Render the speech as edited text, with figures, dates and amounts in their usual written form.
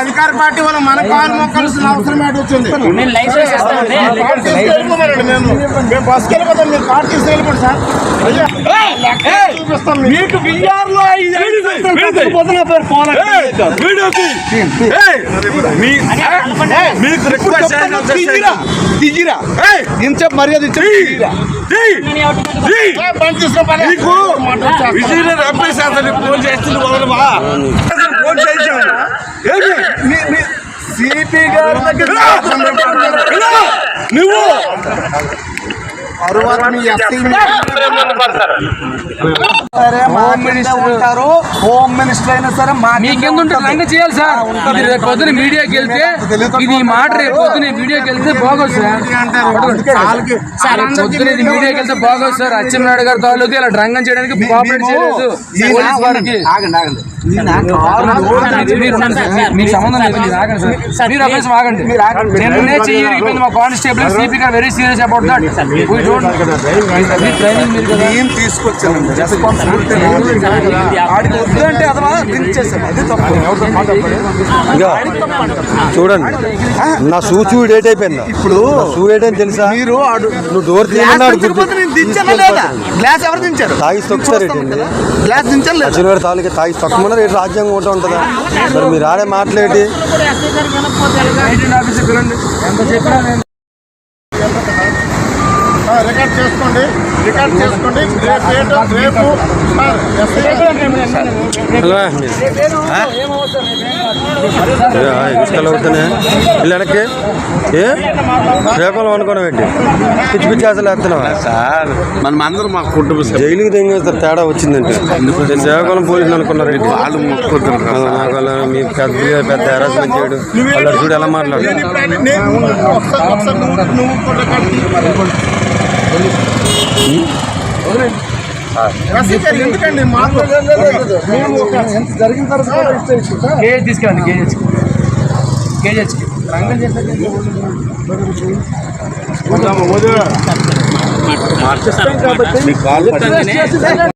అధికార పార్టీ వాళ్ళు మన కాలు మొక్కాల్సిన అవసరం ఏంటి వచ్చింది? మేము బస్కి వెళ్ళిపోతాం, మీరు కార్డు తీసుకెళ్ళిపోండి సార్. మీకు బియ్యార్లో మీకు రిక్వెస్ట్ దిగిరా ఇంత మర్యాద విజయనగరం ఎంపీ శాసన ఫోన్ చేస్తుంది వదలమా ఫోన్ చేసాం సిపి గారి దగ్గర నువ్వు హోమ్ మినిస్టర్ అయినా సరే మీకెందుంటే చేయాలి సార్. పొద్దున మీడియాకి వెళ్తే ఇది మాట, రేపు పొద్దున మీడియాకి వెళ్తే బాగోదు సార్. పొద్దున ఇది మీడియాకి వెళ్తే బాగోదు సార్. అచ్చెన్నాయుడు గారి తాలూకు ఇలా డ్రంగం చేయడానికి కోఆపరేట్ చేయలేదు పోలీస్ వారికి. మీకు సంబంధం లేదు, మీరు ఆగండి సార్. మీరు అభ్యాసం ఆగండి. నిన్నే చెయ్యి మా కానిస్టేబుల్ సిపి గారు very serious about that. Training మీరు కదా తీసుకొచ్చాను చూడండి. నా షూ డేట్ అయిపోయిందా? ఇప్పుడు షూ డేట్ అని తెలుసా? మీరు నువ్వు డోర్ గ్లాస్ ఎవరు దించారు? తాగిసి తొక్కుతారు. గ్లాస్ దించారు అచ్చెన్నాయుడు తాలూకా తాగిసి తొక్కమన్నారు. రేటు రాజ్యాంగం ఒకటి ఉంటుందా? మరి మీరు ఆడే మాట్లాడి రికార్డ్ చేసుకోండి. రేపు ఇసుకలు అవుతున్నాయి. వెనక్కి రేపలు అనుకోవడం పిచ్చి పిచ్చి ఆశలు వేస్తున్నావా సార్? మనం అందరూ మా కుటుంబ జైలుకి తెంగేస్తారు. తేడా వచ్చిందంటే శ్రీకాకుళం పోలీసులు అనుకున్నారు. వాళ్ళు మొక్కుతున్నారు. మీ పెద్ద హెరాస్మెంట్ చేయడు. వాళ్ళు చూడు ఎలా మాట్లాడు. ఎందుకండి జరిగిన తర్వాత తీసుకెళ్ళండి కేజీహెచ్కి రంగం చేస్తే